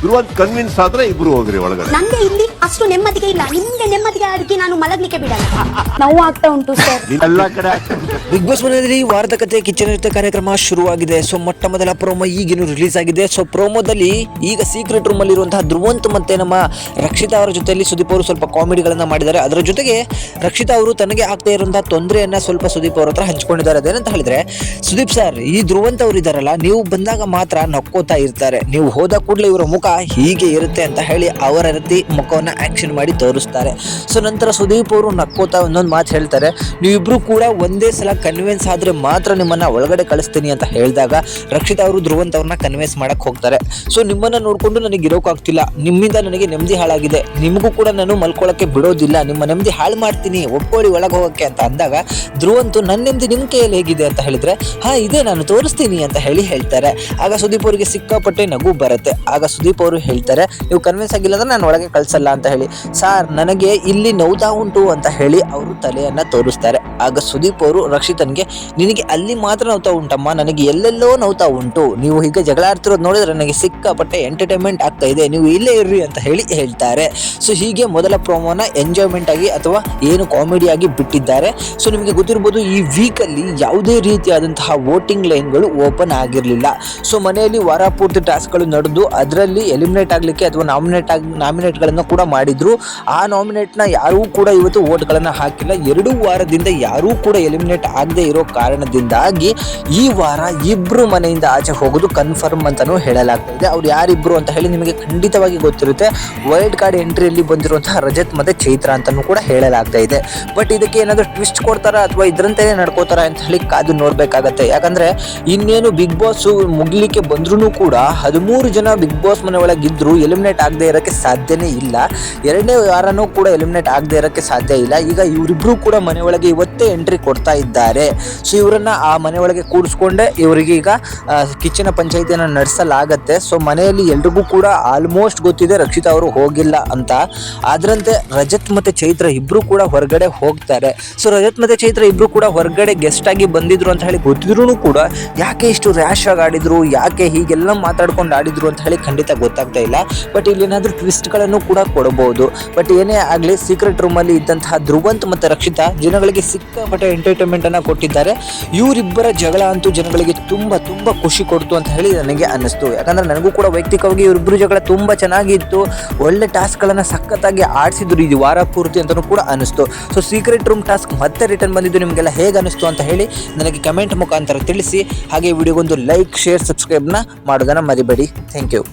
Dhruvanth convince ಆದ್ರೆ ಇಬ್ರು ಹೋಗ್ರಿ ಒಳಗಡೆ. ನಂಗೆ ಇಲ್ಲಿ ಅಷ್ಟು ನೆಮ್ಮದಿಗೆ ಇಲ್ಲ, ನಿಮ್ಗೆ ನೆಮ್ಮದಿಗೆ ಅದಕ್ಕೆ ನಾನು ಮಲಗ್ಲಿಕ್ಕೆ ಬಿಡಲ್ಲ. ನೋವು ಆಗ್ತಾ ಉಂಟು ಸರ್. ಎಲ್ಲಾ ಕಡೆ ಬಿಗ್ ಬಾಸ್ ಮನೆಯಲ್ಲಿ ವಾರದ ಕತೆ ಕಿಚನ್ ಇರುತ್ತೆ ಕಾರ್ಯಕ್ರಮ ಶುರುವಾಗಿದೆ. ಸೊ ಮೊಟ್ಟ ಮೊದಲ ಪ್ರೋಮೋ ಈಗಿನ ರಿಲೀಸ್ ಆಗಿದೆ. ಸೊ ಪ್ರೋಮೋದಲ್ಲಿ ಈಗ ಸೀಕ್ರೆಟ್ ರೂಮ್ ಅಲ್ಲಿ ಇರುವಂತಹ ಧ್ರುವಂತ್ ಮತ್ತೆ ನಮ್ಮ ರಕ್ಷಿತಾ ಅವರ ಜೊತೆಯಲ್ಲಿ ಸುದೀಪ್ ಅವರು ಸ್ವಲ್ಪ ಕಾಮಿಡಿಗಳನ್ನ ಮಾಡಿದ್ದಾರೆ. ಅದರ ಜೊತೆಗೆ ರಕ್ಷಿತಾ ಅವರು ತನಗೆ ಆಗ್ತಾ ಇರುವಂತಹ ತೊಂದರೆಯನ್ನ ಸ್ವಲ್ಪ ಸುದೀಪ್ ಅವ್ರ ಹತ್ರ ಹಂಚ್ಕೊಂಡಿದ್ದಾರೆ. ಅದೇನಂತ ಹೇಳಿದ್ರೆ, ಸುದೀಪ್ ಸರ್, ಈ ಧ್ರುವಂತ್ ಅವರು ಇದಾರಲ್ಲ, ನೀವು ಬಂದಾಗ ಮಾತ್ರ ನಕ್ಕೋತಾ ಇರ್ತಾರೆ, ನೀವು ಹೋದ ಕೂಡಲೇ ಇವರ ಮುಖ ಹೀಗೆ ಇರುತ್ತೆ ಅಂತ ಹೇಳಿ ಅವರ ರೀತಿ ಮುಖವನ್ನ ಆಕ್ಷನ್ ಮಾಡಿ ತೋರಿಸ್ತಾರೆ. ಸೊ ನಂತರ ಸುದೀಪ್ ಅವರು ನಕ್ಕೋತಾ ಒಂದೊಂದು ಮಾತು ಹೇಳ್ತಾರೆ, ನೀವಿಬ್ರು ಕೂಡ ಒಂದೇ ಸಲ ಕನ್ವಿನ್ಸ್ ಆದ್ರೆ ಮಾತ್ರ ನಿಮ್ಮನ್ನ ಒಳಗಡೆ ಕಳಿಸ್ತೀನಿ ಅಂತ ಹೇಳಿದಾಗ ರಕ್ಷಿತಾ ಅವರು ಧ್ರುವಂತ್ ಅವ್ರನ್ನ ಕನ್ವಿನ್ಸ್ ಮಾಡಕ್ ಹೋಗ್ತಾರೆ. ಸೊ ನಿಮ್ಮನ್ನ ನೋಡ್ಕೊಂಡು ನನಗೆ ಇರೋಕಾಗ್ತಿಲ್ಲ, ನಿಮ್ಮಿಂದ ನನಗೆ ನೆಮ್ಮದಿ ಹಾಳಾಗಿದೆ, ನಿಮಗೂ ಕೂಡ ನಾನು ಮಲ್ಕೊಳ್ಳಕ್ಕೆ ಬಿಡೋದಿಲ್ಲ, ನಿಮ್ಮ ನೆಮ್ಮದಿ ಹಾಳು ಮಾಡ್ತೀನಿ, ಒಪ್ಕೊಳ್ಳಿ ಒಳಗೆ ಹೋಗಕ್ಕೆ ಅಂತ ಅಂದಾಗ ಧ್ರುವಂತು ನನ್ನ ನೆಮ್ಮದಿ ನಿಮ್ ಕೈಯಲ್ಲಿ ಹೇಗಿದೆ ಅಂತ ಹೇಳಿದ್ರೆ, ಹಾ ಇದೆ ನಾನು ತೋರಿಸ್ತೀನಿ ಅಂತ ಹೇಳ್ತಾರೆ. ಆಗ ಸುದೀಪ್ ಅವರಿಗೆ ಸಿಕ್ಕಾಪಟ್ಟೆ ನಗು ಬರುತ್ತೆ. ಆಗ ಸುದೀಪ್ ಅವರು ಹೇಳ್ತಾರೆ, ನೀವು ಕನ್ವಿನ್ಸ್ ಆಗಿಲ್ಲ ಅಂದ್ರೆ ನಾನು ಒಳಗೆ ಕಳ್ಸಲ್ಲ ಅಂತ ಹೇಳಿ. ಸಾರ್, ನನಗೆ ಇಲ್ಲಿ ನೋವ್ತಾ ಉಂಟು ಅಂತ ಹೇಳಿ ಅವರು ತಲೆಯನ್ನ ತೋರಿಸ್ತಾರೆ. ಆಗ ಸುದೀಪ್ ಅವರು ರಕ್ಷಿತನ್ಗೆ, ನಿನಗೆ ಅಲ್ಲಿ ಮಾತ್ರ ನೋವ್ತಾ ಉಂಟಮ್ಮ, ನನಗೆ ಎಲ್ಲೆಲ್ಲೋ ನೋವ್ತಾ ಉಂಟು, ನೀವು ಹೀಗೆ ಜಗಳ ಆಡ್ತಿರೋದು ನೋಡಿದ್ರೆ ನನಗೆ ಸಿಕ್ಕಾಪಟ್ಟೆ ಎಂಟರ್ಟೈನ್ಮೆಂಟ್ ಆಗ್ತಾ ಇದೆ, ನೀವು ಇಲ್ಲೇ ಇರ್ರಿ ಅಂತ ಹೇಳ್ತಾರೆ. ಸೊ ಹೀಗೆ ಮೊದಲ ಪ್ರೋಮೋನ ಎಂಜಾಯ್ಮೆಂಟ್ ಆಗಿ ಅಥವಾ ಏನು ಕಾಮಿಡಿ ಆಗಿ ಬಿಟ್ಟಿದ್ದಾರೆ. ಸೊ ನಿಮಗೆ ಗೊತ್ತಿರ್ಬೋದು, ಈ ವೀಕಲ್ಲಿ ಯಾವುದೇ ರೀತಿಯಾದಂತಹ ವೋಟಿಂಗ್ ಲೈನ್ಗಳು ಓಪನ್ ಆಗಿರಲಿಲ್ಲ. ಸೊ ಮನೆಯಲ್ಲಿ ವಾರ ಪೂರ್ತಿ ಟಾಸ್ಕ್ಗಳು ನಡೆದು ಅದರಲ್ಲಿ ಎಲಿಮಿನೇಟ್ ಆಗಲಿಕ್ಕೆ ಅಥವಾ ನಾಮಿನೇಟ್ಗಳನ್ನು ಕೂಡ ಮಾಡಿದ್ರು. ಆ ನಾಮಿನೇಟ್ನ ಯಾರೂ ಕೂಡ ಇವತ್ತು ವೋಟ್ಗಳನ್ನು ಹಾಕಿಲ್ಲ. 2 ವಾರದಿಂದ ಯಾರೂ ಕೂಡ ಎಲಿಮಿನೇಟ್ ಆಗದೆ ಇರೋ ಕಾರಣದಿಂದಾಗಿ ಈ ವಾರ ಇಬ್ರು ಮನೆಯಿಂದ ಆಚೆ ಹೋಗೋದು ಕನ್ಫರ್ಮ್ ಅಂತಾನೂ ಹೇಳಲಾಗ್ತಾ ಇದೆ. ಅವ್ರು ಯಾರಿಬ್ರು ಅಂತ ಹೇಳಿ ನಿಮಗೆ ಖಂಡಿತವಾಗಿ ಗೊತ್ತಿರುತ್ತೆ. ವೈಲ್ಡ್ ಕಾರ್ಡ್ ಎಂಟ್ರಿಯಲ್ಲಿ ಬಂದಿರುವಂತಹ ರಜತ್ ಮತ್ತೆ ಚೈತ್ರ ಅಂತಾನೂ ಕೂಡ ಹೇಳಲಾಗ್ತಾ ಇದೆ. ಬಟ್ ಇದಕ್ಕೆ ಏನಾದರೂ ಟ್ವಿಸ್ಟ್ ಕೊಡ್ತಾರಾ ಅಥವಾ ಇದರಂತೆಯೇ ನಡ್ಕೋತಾರ ಅಂತ ಹೇಳಿ ಕಾದು ನೋಡ್ಬೇಕಾಗತ್ತೆ. ಯಾಕಂದ್ರೆ ಇನ್ನೇನು ಬಿಗ್ ಬಾಸ್ ಮುಗಿಲಿಕ್ಕೆ ಬಂದ್ರೂ ಕೂಡ 13 ಜನ ಬಿಗ್ ಬಾಸ್ ಮನೆ ಒಳಗಿದ್ರು ಎಲಿಮಿನೇಟ್ ಆಗದೆ ಇರೋಕ್ಕೆ ಸಾಧ್ಯನೇ ಇಲ್ಲ. 2ನೇ ವಾರನೂ ಕೂಡ ಎಲಿಮಿನೇಟ್ ಆಗದೆ ಇರೋಕ್ಕೆ ಸಾಧ್ಯ ಇಲ್ಲ. ಈಗ ಇವರಿಬ್ರು ಕೂಡ ಮನೆ ಒಳಗೆ ಇವತ್ತೇ ಎಂಟ್ರಿ ಕೊಡ್ತಾ ಇದ್ದಾರೆ. ಸೊ ಇವರನ್ನ ಆ ಮನೆ ಒಳಗೆ ಕೂರಿಸ್ಕೊಂಡೆ ಇವರಿಗೆ ಈಗ ಕಿಚನ್ ಪಂಚಾಯಿತಿಯನ್ನು ನಡೆಸಲಾಗತ್ತೆ. ಸೊ ಮನೆಯಲ್ಲಿ ಎಲ್ರಿಗೂ ಕೂಡ ಆಲ್ಮೋಸ್ಟ್ ಗೊತ್ತಿದೆ ರಕ್ಷಿತಾ ಅವರು ಹೋಗಿಲ್ಲ ಅಂತ. ಅದರಂತೆ ರಜತ್ ಮತ್ತೆ ಚೈತ್ರ ಇಬ್ರು ಕೂಡ ಹೊರಗಡೆ ಹೋಗ್ತಾರೆ. ಸೊ ರಜತ್ ಮತ್ತೆ ಚೈತ್ರ ಇಬ್ರು ಕೂಡ ಹೊರಗಡೆ ಗೆಸ್ಟ್ ಆಗಿ ಬಂದಿದ್ರು ಅಂತ ಹೇಳಿ ಗೊತ್ತಿದ್ರು ಕೂಡ ಯಾಕೆ ಇಷ್ಟು ರ್ಯಾಶ್ ಆಗಿ ಆಡಿದ್ರು, ಯಾಕೆ ಹೀಗೆಲ್ಲ ಮಾತಾಡ್ಕೊಂಡು ಆಡಿದ್ರು ಅಂತ ಹೇಳಿ ಖಂಡಿತ ಗೊತ್ತಾಗ್ತಾ ಇಲ್ಲ. ಬಟ್ ಇಲ್ಲಿ ಏನಾದರೂ ಟ್ವಿಸ್ಟ್ಗಳನ್ನು ಕೂಡ ಕೊಡಬಹುದು. ಬಟ್ ಏನೇ ಆಗಲಿ, ಸೀಕ್ರೆಟ್ ರೂಮಲ್ಲಿ ಇದ್ದಂತಹ ಧ್ರುವಂತ್ ಮತ್ತು ರಕ್ಷಿತಾ ಜನಗಳಿಗೆ ಸಿಕ್ಕಾಪಟ್ಟೆ ಎಂಟರ್ಟೈನ್ಮೆಂಟ್ ಅನ್ನು ಕೊಟ್ಟಿದ್ದಾರೆ. ಇವರಿಬ್ಬರ ಜಗಳ ಅಂತೂ ಜನಗಳಿಗೆ ತುಂಬ ತುಂಬ ಖುಷಿ ಕೊಡ್ತು ಅಂತ ಹೇಳಿ ನನಗೆ ಅನ್ನಿಸ್ತು. ಯಾಕಂದರೆ ನನಗೂ ಕೂಡ ವೈಯಕ್ತಿಕವಾಗಿ ಇವರಿಬ್ಬರು ಜಗಳ ತುಂಬ ಚೆನ್ನಾಗಿತ್ತು. ಒಳ್ಳೆ ಟಾಸ್ಕ್ಗಳನ್ನು ಸಖತ್ತಾಗಿ ಆಡಿಸಿದ್ರು ಈ ವಾರ ಪೂರ್ತಿ ಅಂತಲೂ ಕೂಡ ಅನ್ನಿಸ್ತು. ಸೊ ಸೀಕ್ರೆಟ್ ರೂಮ್ ಟಾಸ್ಕ್ ಮತ್ತೆ ರಿಟರ್ನ್ ಬಂದಿದ್ದು ನಿಮಗೆಲ್ಲ ಹೇಗೆ ಅನ್ನಿಸ್ತು ಅಂತ ಹೇಳಿ ನನಗೆ ಕಮೆಂಟ್ ಮುಖಾಂತರ ತಿಳಿಸಿ. ಹಾಗೆ ವಿಡಿಯೋಗೊಂದು ಲೈಕ್, ಶೇರ್, ಸಬ್ಸ್ಕ್ರೈಬ್ನ ಮಾಡೋದನ್ನು ಮರಿಬೇಡಿ. Thank you.